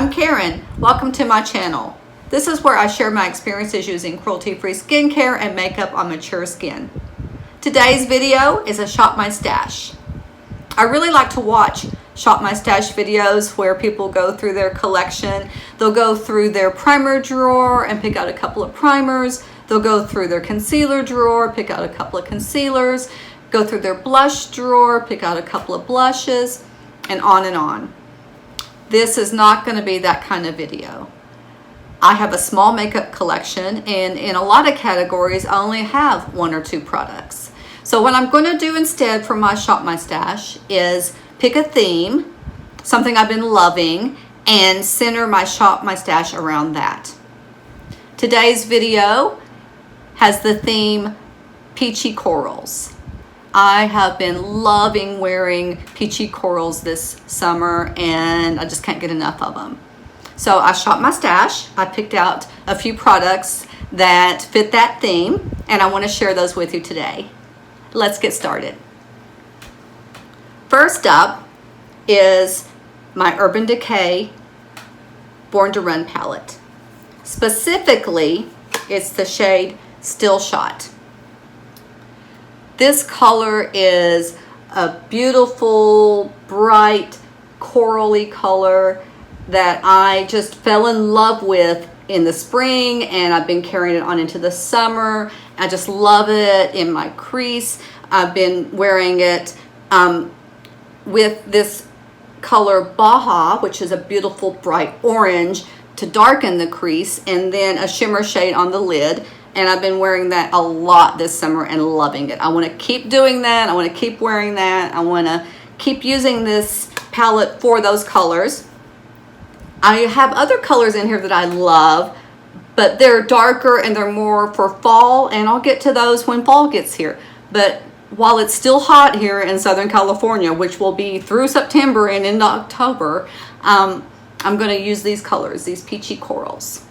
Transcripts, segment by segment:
I'm Karen. Welcome to my channel. This is where I share my experiences using cruelty-free skincare and makeup on mature skin. Today's video is a Shop My Stash. I really like to watch Shop My Stash videos where people go through their collection. They'll go through their primer drawer and pick out a couple of primers. They'll go through their concealer drawer, pick out a couple of concealers, go through their blush drawer, pick out a couple of blushes, and on and on. This is not going to be that kind of video. I have a small makeup collection, and in a lot of categories I only have one or two products. So what I'm going to do instead for my Shop My Stash is pick a theme, something I've been loving, and center my Shop My Stash around that. Today's video has the theme Peachy Corals. I have been loving wearing peachy corals this summer and I just can't get enough of them. So I shopped my stash. I picked out a few products that fit that theme and I want to share those with you today. Let's get started. First up is my Urban Decay Born To Run palette. Specifically, it's the shade Still Shot. This color is a beautiful, bright, corally color that I just fell in love with in the spring, and I've been carrying it on into the summer. I just love it in my crease. I've been wearing it with this color Baja, which is a beautiful bright orange to darken the crease, and then a shimmer shade on the lid. And I've been wearing that a lot this summer and loving it. I want to keep doing that. I want to keep wearing that. I want to keep using this palette for those colors. I have other colors in here that I love, but they're darker and they're more for fall, and I'll get to those when fall gets here. But while it's still hot here in Southern California, which will be through September and into October, I'm going to use these colors, these peachy corals.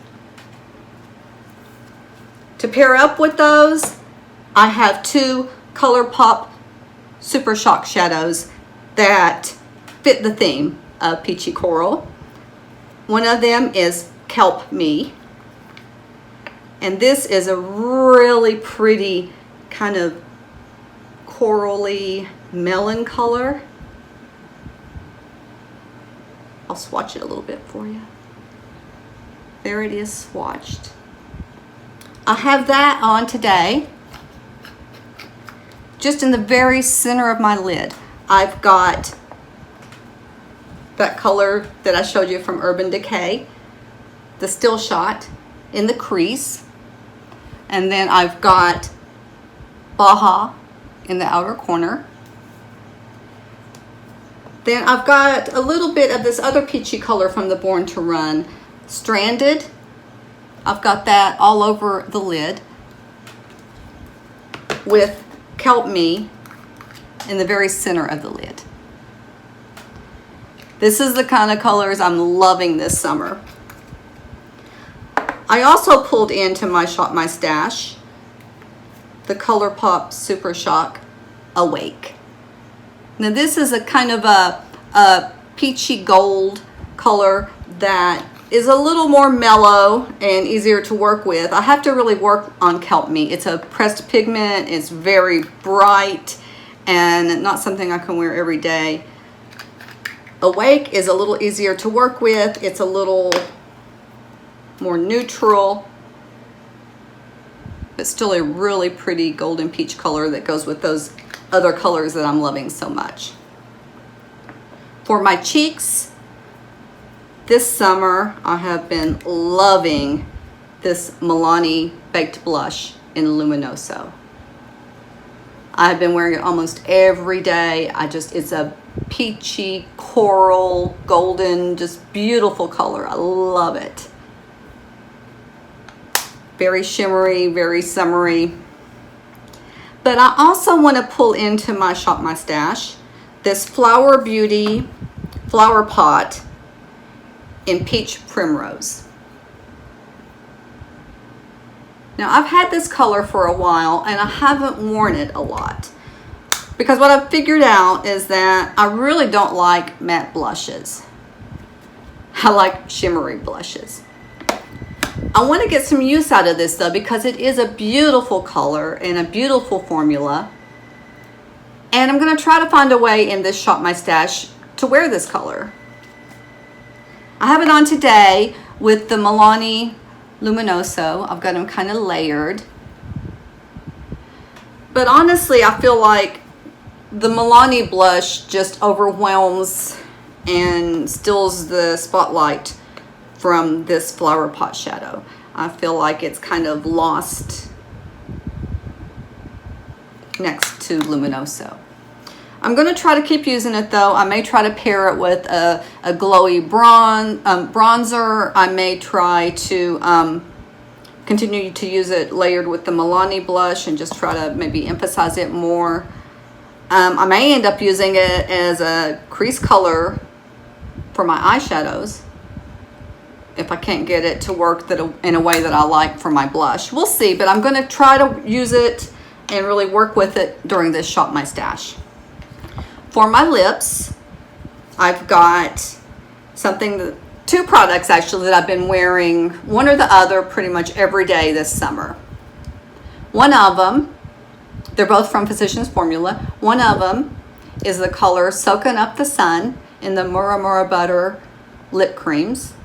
To pair up with those, I have two Colourpop Super Shock shadows that fit the theme of peachy coral. One of them is Kelp Me, and this is a really pretty kind of corally melon color. I'll swatch it a little bit for you. There it is swatched. I have that on today. Just in the very center of my lid, I've got that color that I showed you from Urban Decay, the Still Shot in the crease. And then I've got Baja in the outer corner. Then I've got a little bit of this other peachy color from the Born To Run, Stranded. I've got that all over the lid with Kelp Me in the very center of the lid. This is the kind of colors I'm loving this summer. I also pulled into my Shop My Stash the Colourpop Super Shock Awake. Now this is a kind of a peachy gold color that is a little more mellow and easier to work with. I have to really work on Kelp Me. It's a pressed pigment, it's very bright, and not something I can wear every day. Awake is a little easier to work with. It's a little more neutral, but still a really pretty golden peach color that goes with those other colors that I'm loving so much. For my cheeks, this summer, I have been loving this Milani Baked Blush in Luminoso. I've been wearing it almost every day. It's a peachy, coral, golden, just beautiful color. I love it. Very shimmery, very summery. But I also want to pull into my Shop My Stash this Flower Beauty Flower Pot in Peach Primrose. Now I've had this color for a while and I haven't worn it a lot because what I've figured out is that I really don't like matte blushes. I like shimmery blushes. I want to get some use out of this though, because it is a beautiful color and a beautiful formula. And I'm going to try to find a way in this Shop My Stash to wear this color. I have it on today with the Milani Luminoso. I've got them kind of layered. But honestly, I feel like the Milani blush just overwhelms and steals the spotlight from this flower pot shadow. I feel like it's kind of lost next to Luminoso. I'm going to try to keep using it though. I may try to pair it with a glowy bronzer. I may try to continue to use it layered with the Milani blush and just try to maybe emphasize it more. I may end up using it as a crease color for my eyeshadows if I can't get it to work in a way that I like for my blush. We'll see, but I'm going to try to use it and really work with it during this Shop My Stash. For my lips, I've got two products actually that I've been wearing, one or the other, pretty much every day this summer. One of them, they're both from Physicians Formula. One of them is the color Soaking Up the Sun in the Murumuru Butter Lip Creams.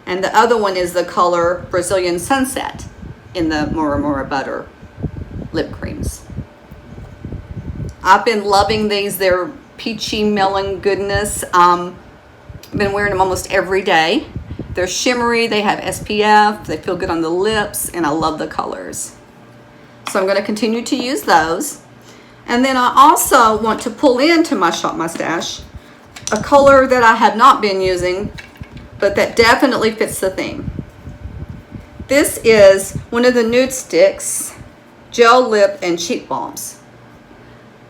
And the other one is the color Brazilian Sunset in the Murumuru Butter Lip Creams. I've been loving these. They're peachy melon goodness. I've been wearing them almost every day. They're shimmery, they have SPF, they feel good on the lips, and I love the colors. So I'm going to continue to use those. And then I also want to pull into my Shop My Stash a color that I have not been using, but that definitely fits the theme. This is one of the Nudestix Gel Lip and Cheek Balms.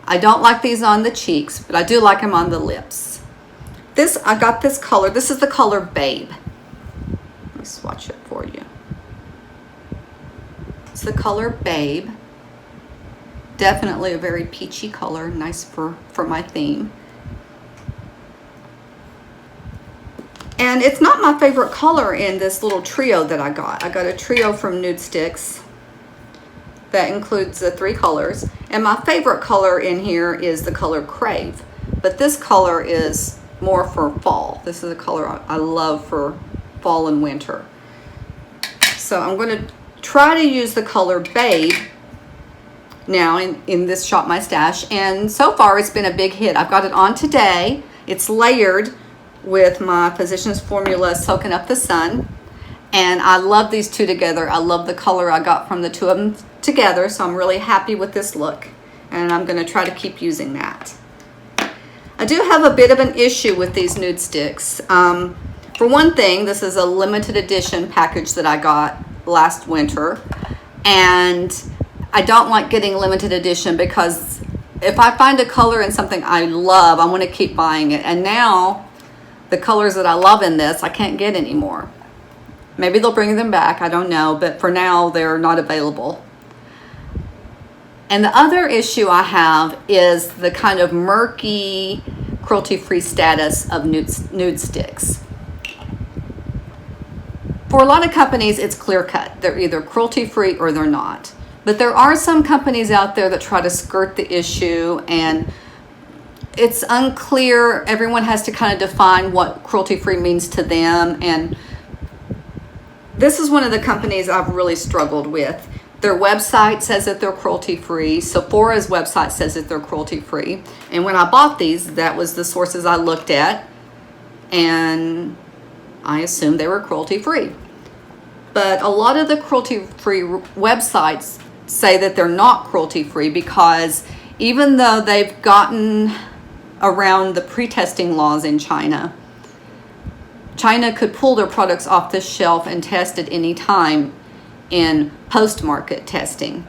I don't like these on the cheeks, but I do like them on the lips. I got this color. This is the color Babe. Let me swatch it for you. It's the color Babe. Definitely a very peachy color, nice for my theme. And it's not my favorite color in this little trio that I got. I got a trio from Nudestix that includes the 3 colors. And my favorite color in here is the color Crave. But this color is more for fall. This is a color I love for fall and winter. So I'm going to try to use the color Babe now in this Shop My Stash. And so far it's been a big hit. I've got it on today. It's layered with my Physicians Formula Soaking Up the Sun. And I love these two together. I love the color I got from the two of them together. So I'm really happy with this look. And I'm going to try to keep using that. I do have a bit of an issue with these Nudestix. For one thing, this is a limited edition package that I got last winter. And I don't like getting limited edition because if I find a color in something I love, I want to keep buying it. And now the colors that I love in this, I can't get anymore. Maybe they'll bring them back, I don't know, but for now they're not available. And the other issue I have is the kind of murky, cruelty-free status of Nudestix. For a lot of companies, it's clear-cut. They're either cruelty-free or they're not. But there are some companies out there that try to skirt the issue, and it's unclear. Everyone has to kind of define what cruelty-free means to them, and this is one of the companies I've really struggled with. Their website says that they're cruelty-free. Sephora's website says that they're cruelty-free. And when I bought these, that was the sources I looked at, and I assumed they were cruelty-free. But a lot of the cruelty-free websites say that they're not cruelty-free because even though they've gotten around the pre-testing laws in China, China could pull their products off the shelf and test at any time in post-market testing.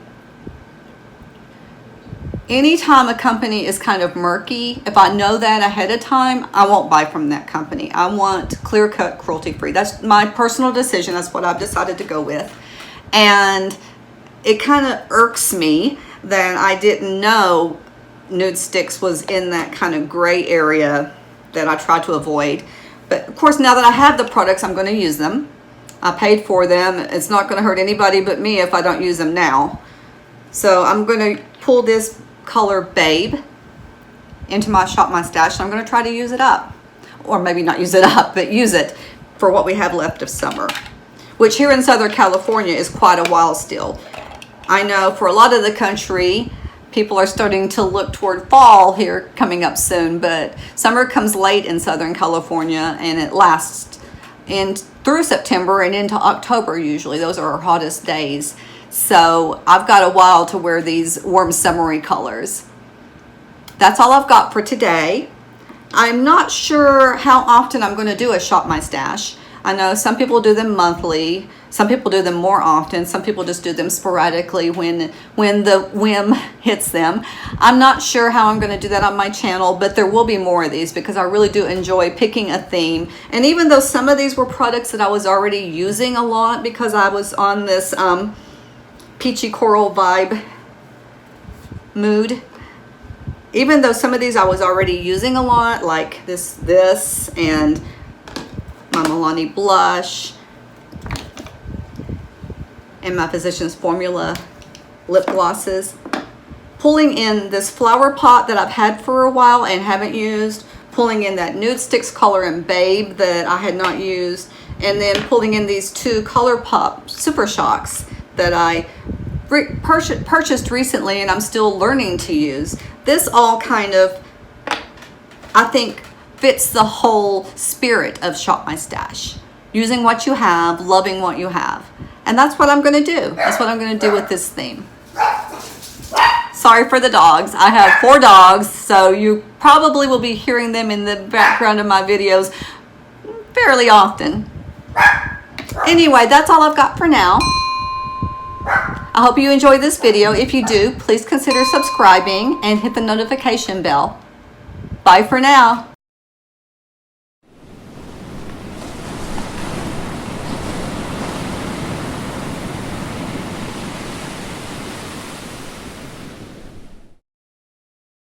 Anytime a company is kind of murky, if I know that ahead of time, I won't buy from that company. I want clear-cut cruelty-free. That's my personal decision. That's what I've decided to go with. And it kind of irks me that I didn't know Nudestix was in that kind of gray area that I try to avoid. But of course, now that I have the products, I'm going to use them. I paid for them. It's not going to hurt anybody but me if I don't use them now. So I'm going to pull this color Babe into my Shop My Stash, and I'm going to try to use it up. Or maybe not use it up, but use it for what we have left of summer, which here in Southern California is quite a while still. I know for a lot of the country, people are starting to look toward fall here coming up soon, but summer comes late in Southern California, and it lasts through September and into October usually. Those are our hottest days. So I've got a while to wear these warm summery colors. That's all I've got for today. I'm not sure how often I'm going to do a Shop My Stash. I know some people do them monthly. Some people do them more often. Some people just do them sporadically when the whim hits them. I'm not sure how I'm going to do that on my channel, but there will be more of these because I really do enjoy picking a theme. And even though some of these were products that I was already using a lot because I was on this peachy coral vibe mood, even though some of these I was already using a lot, like this and my Milani blush and my Physicians Formula lip glosses, pulling in this flower pot that I've had for a while and haven't used, pulling in that Nudestix color in Babe that I had not used, and then pulling in these two Colourpop Super Shocks that I purchased recently and I'm still learning to use. This all kind of, I think, fits the whole spirit of Shop My Stash. Using what you have, loving what you have. And that's what I'm going to do. That's what I'm going to do with this theme. Sorry for the dogs. I have 4 dogs, so you probably will be hearing them in the background of my videos fairly often. Anyway, that's all I've got for now. I hope you enjoyed this video. If you do, please consider subscribing and hit the notification bell. Bye for now.